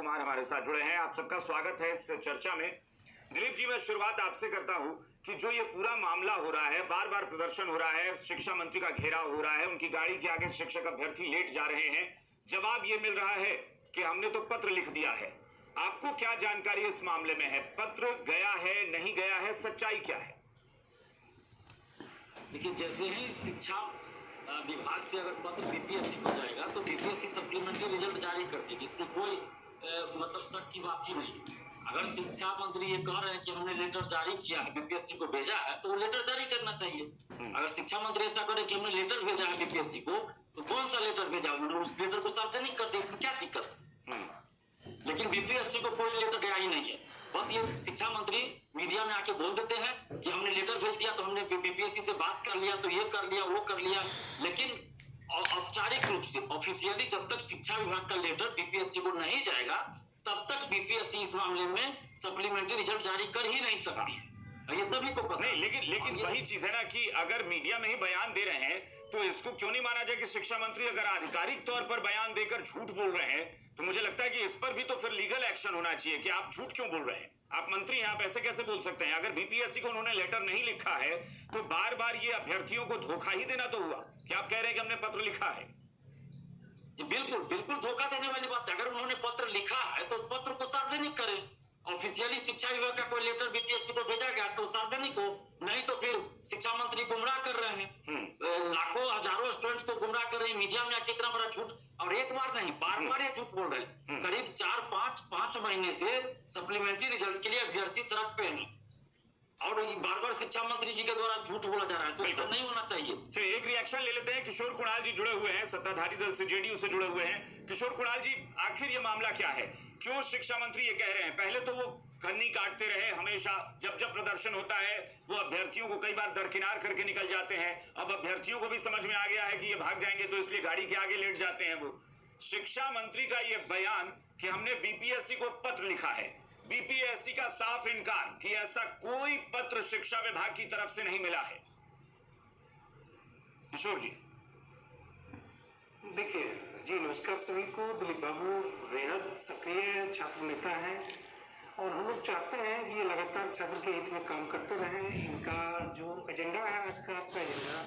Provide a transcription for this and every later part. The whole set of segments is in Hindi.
कुमार हमारे साथ जुड़े हैं। आप सबका स्वागत है इस चर्चा में। दिलीप जी, मैं शुरुआत आपसे करता हूं कि जो ये पूरा मामला हो रहा है, बार बार प्रदर्शन हो रहा है, शिक्षा मंत्री का घेराव हो रहा है, उनकी गाड़ी के आगे शिक्षक अभ्यर्थी लेट जा रहे हैं, जवाब ये मिल रहा है कि हमने तो पत्र लिख दिया है। आपको क्या जानकारी इस मामले में है? पत्र गया है, नहीं गया है, सच्चाई क्या है? देखिए, जैसे ही शिक्षा विभाग से अगर पत्र बीपीएससी को जाएगा तो बीपीएससी सप्लीमेंट्री रिजल्ट जारी कर देगी। इसमें कोई मतलब शक की बात ही नहीं है। अगर शिक्षा मंत्री ये कह रहे हैं कि हमने लेटर जारी किया है, बीपीएससी को भेजा है, तो वो लेटर जारी करना चाहिए। अगर शिक्षा मंत्री ऐसा करे कि हमने लेटर भेजा है बीपीएससी को, तो कौन सा लेटर भेजा, उस लेटर को सार्वजनिक कर दे, इसमें क्या दिक्कत? लेकिन बीपीएससी को कोई लेटर गया ही नहीं है। बस ये शिक्षा मंत्री मीडिया में आके बोल देते हैं कि हमने लेटर भेज दिया, तो हमने बीपीएससी से बात कर लिया, तो ये कर लिया, वो कर लिया। लेकिन औपचारिक रूप से ऑफिशियली जब तक शिक्षा विभाग का लेटर बीपीएससी को नहीं जाएगा, तब तक बीपीएससी इस मामले में सप्लीमेंट्री रिजल्ट जारी कर ही नहीं सकती है। ये सभी को पता नहीं, लेकिन वही चीज है ना कि अगर मीडिया में ही बयान दे रहे हैं तो इसको क्यों नहीं माना जाए कि शिक्षा मंत्री अगर आधिकारिक तौर पर बयान देकर झूठ बोल रहे हैं, तो मुझे लगता है कि इस पर भी तो फिर लीगल एक्शन होना चाहिए कि आप झूठ क्यों बोल रहे हैं। आप मंत्री हैं, आप ऐसे कैसे बोल सकते हैं? अगर बीपीएससी को उन्होंने लेटर नहीं लिखा है तो बार बार ये अभ्यर्थियों को धोखा ही देना तो हुआ कि आप कह रहे हैं कि हमने पत्र लिखा है। बिल्कुल बिल्कुल धोखा देने वाली बात है। अगर उन्होंने पत्र लिखा है तो उस पत्र को सार्वजनिक करें। ऑफिशियली शिक्षा विभाग का कोई लेटर बीपीएससी को भेजा गया तो सार्वजनिक हो, नहीं तो फिर शिक्षा मंत्री गुमराह कर रहे हैं, लाखों हजारों स्टूडेंट्स को गुमराह कर रहे हैं। मीडिया में कितना बड़ा झूठ, और एक बार नहीं बार बार ये झूठ बोल रहे हैं। करीब 4-5 महीने से सप्लीमेंट्री रिजल्ट के लिए अभ्यर्थी सड़क पे हैं और बार बार शिक्षा मंत्री जी के द्वारा झूठ बोला जा रहा है, तो ऐसा नहीं होना चाहिए। तो एक रिएक्शन ले लेते हैं। किशोर कुणाल जी जुड़े हुए हैं, सत्ताधारी दल से, जेडीयू से जुड़े हुए हैं। किशोर कुणाल जी, आखिर ये मामला क्या है? क्यों शिक्षा मंत्री ये कह रहे हैं? पहले तो वो कन्नी काटते रहे, हमेशा जब जब प्रदर्शन होता है वो अभ्यर्थियों को कई बार दरकिनार करके निकल जाते हैं। अब अभ्यर्थियों को भी समझ में आ गया है कि ये भाग जाएंगे, तो इसलिए गाड़ी के आगे लेट जाते हैं। वो शिक्षा मंत्री का ये बयान कि हमने बीपीएससी को पत्र लिखा है, बीपीएससी का साफ इनकार कि ऐसा कोई पत्र शिक्षा विभाग की तरफ से नहीं मिला है। किशोर जी, देखिए जी, नमस्कार सभी को। दिलीप बाबू बेहद सक्रिय छात्र नेता हैं और हम लोग चाहते हैं कि ये लगातार छात्र के हित में काम करते रहें। इनका जो एजेंडा है आज का, आपका एजेंडा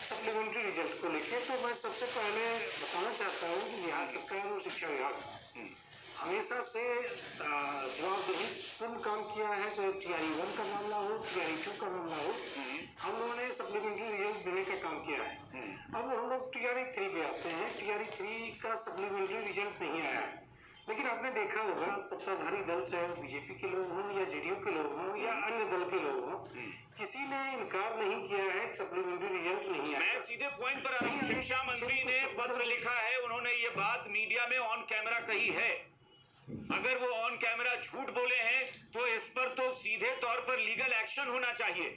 सप्लीमेंट्री रिजल्ट को लेकर, तो मैं सबसे पहले बताना चाहता हूँ कि बिहार सरकार और शिक्षा विभाग हमेशा से जवाबदेही पूर्ण काम किया है। चाहे टीआरई 1 का मामला हो, टीआरई 2 का मामला हो, हम लोगों ने सप्लीमेंट्री रिजल्ट देने का काम किया है। अब हम लोग टीआरई 3 पे आते हैं। टीआरई 3 का सप्लीमेंट्री रिजल्ट नहीं आया है, लेकिन आपने देखा होगा सत्ताधारी दल, चाहे बीजेपी के लोग हों या जेडीयू के लोग हों या अन्य दल के लोग हों, किसी ने इनकार नहीं किया है सप्लीमेंट्री रिजल्ट नहीं आया। मैं सीधे पॉइंट पर आ रहा हूं। शिक्षा मंत्री ने पत्र लिखा है, उन्होंने ये बात मीडिया में ऑन कैमरा कही है। अगर वो ऑन कैमरा झूठ बोले हैं तो इस पर तो सीधे तौर पर लीगल एक्शन होना चाहिए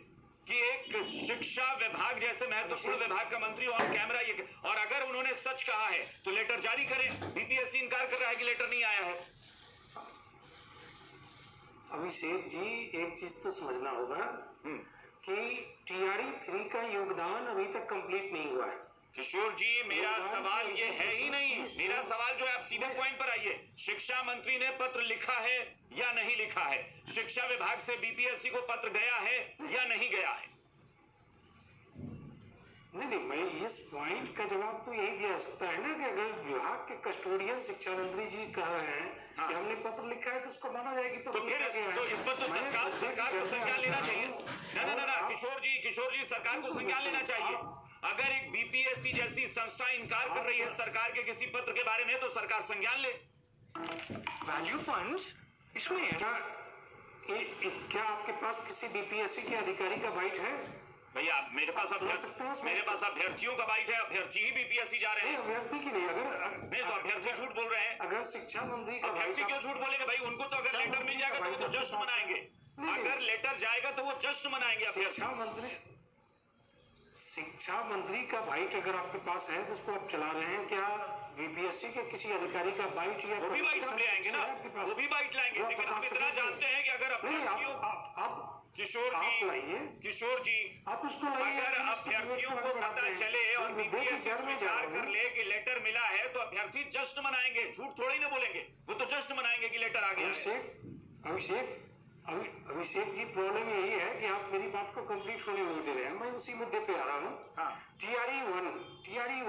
कि एक शिक्षा विभाग जैसे महत्वपूर्ण विभाग का मंत्री ऑन कैमरा ये, और अगर उन्होंने सच कहा है तो लेटर जारी करें। बीपीएससी इनकार कर रहा है कि लेटर नहीं आया है। अभिषेक जी, एक चीज तो समझना होगा कि टीआरई 3 का योगदान अभी तक कंप्लीट नहीं हुआ है। किशोर जी, मेरा सवाल ये है ही नहीं। मेरा सवाल जो है, आप सीधे पॉइंट पर आइए। शिक्षा मंत्री ने पत्र लिखा है या नहीं लिखा है? शिक्षा विभाग से बीपीएससी को पत्र गया है या नहीं गया है? नहीं, मैं इस पॉइंट का जवाब तो यही दिया सकता है ना कि अगर विभाग के कस्टोडियन शिक्षा मंत्री जी कह रहे हैं कि हमने पत्र लिखा है, तो उसको माना जाएगी। तो फिर तो इस पर तो तत्काल सरकार को संज्ञान लेना चाहिए। ना किशोर जी, सरकार को संज्ञान लेना चाहिए। अगर एक बीपीएससी जैसी संस्था इनकार कर रही है सरकार के किसी पत्र के बारे में, तो सरकार संज्ञान ले। वैल्यू फंड्स इसमें क्या आपके पास किसी बीपीएससी के अधिकारी का बाइट है? भैया, मेरे पास अभ्यर्थियों का बाइट है। अभ्यर्थी ही बीपीएससी जा रहे हैं। अभ्यर्थी की नहीं, नहीं तो अभ्यर्थी झूठ बोल रहे हैं। अगर शिक्षा मंत्री का अभ्यर्थी क्यों झूठ बोलेंगे भाई? उनको तो अगर लेटर मिल जाएगा तो वो तो जश्न मनाएंगे। अगर लेटर जाएगा तो वो जश्न मनाएंगे। शिक्षा मंत्री का बाइट अगर आपके पास है तो उसको आप चला रहे हैं क्या? बीपीएससी के किसी अधिकारी का बाइट या वो भी बाइट हम ले आएंगे ना, वो भी बाइट लाएंगे। लेकिन हम इतना जानते हैं कि अगर अभ्यर्थियों किशोर आप जी, लाइए, किशोर जी, आप उसको लाइए। अगर हम इसको अभ्यर्थियों आगे को बढ़ाते पता हैं। चले और मैं मुद्दे बीपीएससी के जड़ में जा स्वीकार रहा कर हूं। ले कि लेटर मिला है तो अभ्यर्थी जश्न मनाएंगे, झूठ थोड़ी ना बोलेंगे, वो तो जश्न मनाएंगे कि लेटर आ गया है। अभिषेक जी, प्रॉब्लम यही है कि आप मेरी बात को कंप्लीट होने नहीं दे रहे हैं। मैं उसी मुद्दे पे आ रहा हूँ। हाँ। TRE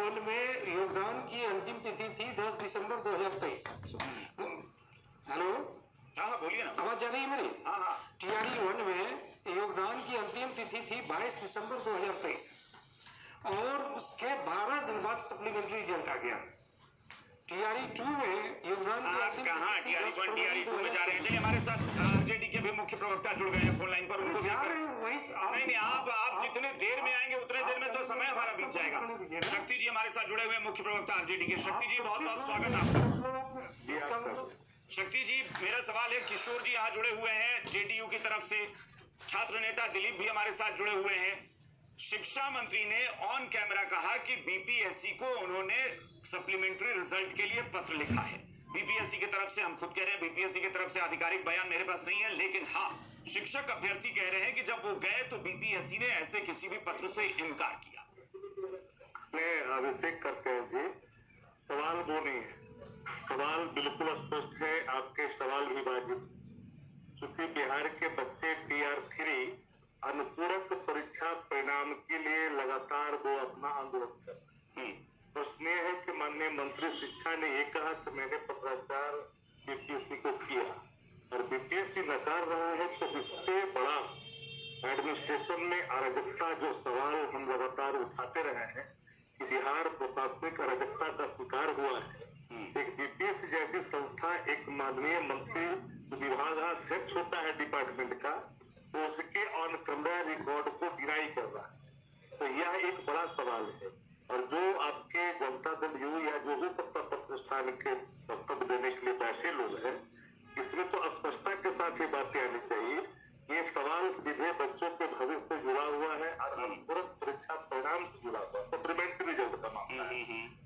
1 में योगदान की अंतिम तिथि थी 10 दिसंबर 2023। हेलो, हाँ बोलिए ना। आवाज जा रही है मेरी? हाँ। TRE 1 में योगदान की अंतिम तिथि थी 22 दिसंबर 2023 और उसके 12 दिन बाद सप्लीमेंट्री रिजल्ट आ गया। TRE 2 में योगदान की आप अंतिम कहाँ तिथि TRE 1 10 TRE 2 में जा रहे हैं? 2023। चलिए, हमारे साथ आरजेडी के भी मुख्य प्रवक्ता जुड़ गए हैं फोन लाइन पर, उनको जा रहे हैं वहीं से। नहीं, आप जितने देर में आएंगे उतने देर में तो समय हमारा बीत जाएगा। शक्ति जी हमारे साथ जुड़े हुए हैं, मुख्य प्रवक्ता आरजेडी के। शक्ति जी, बहुत बहुत स्वागत आपका। शक्ति जी, मेरा सवाल है, किशोर जी यहाँ जुड़े हुए हैं जेडीयू की तरफ से, छात्र नेता दिलीप भी हमारे साथ जुड़े हुए हैं। शिक्षा मंत्री ने ऑन कैमरा कहा कि बीपीएससी को उन्होंने सप्लीमेंट्री रिजल्ट के लिए पत्र लिखा है। बीपीएससी की तरफ से, हम खुद कह रहे हैं, बीपीएससी की तरफ से आधिकारिक बयान मेरे पास नहीं है, लेकिन हाँ, शिक्षक अभ्यर्थी कह रहे हैं कि जब वो गए तो बीपीएससी ने ऐसे किसी भी पत्र से इनकार किया। मैं अभिषेक करते हैं जी, सवाल वो नहीं है, सवाल बिल्कुल स्पष्ट है, आपके सवाल भी वाजिब। क्योंकि बिहार के बच्चे TR3 अनुपूरक परीक्षा परिणाम के लिए लगातार वो अपना आंदोलन कर रहे हैं। प्रश्न यह है कि माननीय मंत्री शिक्षा ने ये कहा कि मैंने पत्राचार बीपीएससी को किया और बीपीएससी नकार रहा है, तो इससे बड़ा एडमिनिस्ट्रेशन में अराजकता जो सवाल हम लगातार उठाते रहे हैं कि बिहार प्रशासनिक अराजकता का शिकार हुआ है। एक बीपीएससी जैसी संस्था, एक माननीय मंत्री विभागाध्यक्ष होता है डिपार्टमेंट का, तो उसके ऑन कैमरा रिकॉर्ड को डिनाई कर रहा है, तो यह एक बड़ा सवाल है। और जो आपके जनता दल यू या जो भी सत्ता प्रतिष्ठान के वक्तव्य देने के लिए बैठे लोग हैं, इसमें तो स्पष्टता के साथ ये बातें आनी चाहिए। ये सवाल सीधे बच्चों के भविष्य से जुड़ा हुआ है और अनुपूरक परीक्षा परिणाम से जुड़ा हुआ है, सप्लीमेंट्री रिजल्ट का मामला है।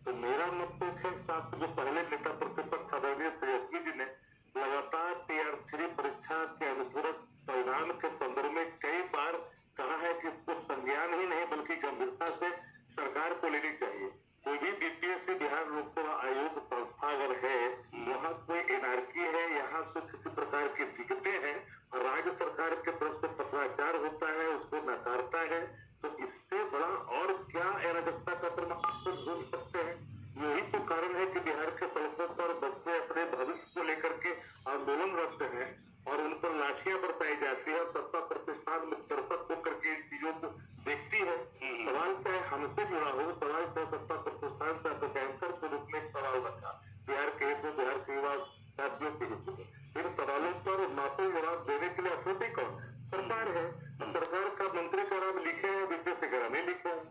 तो मेरा मतलब है साथ जो पहले नेता प्रतिपक्ष आदरणीय तेजस्वी जी ने लगातार TR3 परीक्षा के अनुपूरक परिणाम के संदर्भ में कई बार कहा है कि इसको संज्ञान ही नहीं बल्कि गंभीरता से सरकार को लेनी चाहिए। कोई भी बीपीएससी बिहार लोक सेवा आयोग संस्था अगर है, वहाँ कोई एनआरकी है, यहाँ से किसी प्रकार की दिक्कतें हैं और राज्य सरकार के तरफ से पत्राचार होता है, उसको नकारता है, तो इससे बड़ा और क्या अराजकता का प्रमाण ढूंढ सकते हैं? यही तो कारण है कि बिहार के सड़कों पर बच्चे अपने भविष्य को लेकर के आंदोलनरत हैं और उन पर लाठियां बरसाई जाती है और सत्ता प्रतिष्ठान में तरसक होकर के इन चीजों को देखती है। सवाल चाहे हमसे जुड़ा हो, सवाल चाहे सत्ता प्रतिष्ठान से बैंकर के रूप में सवाल रखा बिहार के हित में, बिहार के युवा साथियों के हित में, इन सवालों पर मासूम जवाब देने के लिए अथॉरिटी कौन है? सरकार है। सरकार का मंत्री का नाम लिखे हैं, बीपीएससी का नाम नहीं लिखे हैं,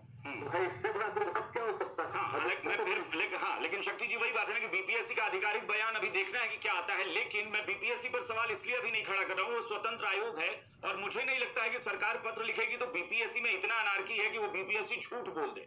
भाई इससे बड़ा दुर्भाग्य क्या हो सकता है? लेकिन शक्ति जी, वही बात है ना कि बीपीएससी का आधिकारिक बयान अभी देखना है कि क्या आता है। लेकिन मैं बीपीएससी पर सवाल इसलिए अभी नहीं खड़ा कर रहा हूँ, वो स्वतंत्र आयोग है और मुझे नहीं लगता है कि सरकार पत्र लिखेगी तो बीपीएससी में इतना अनार्की है कि वो बीपीएससी झूठ बोल दे।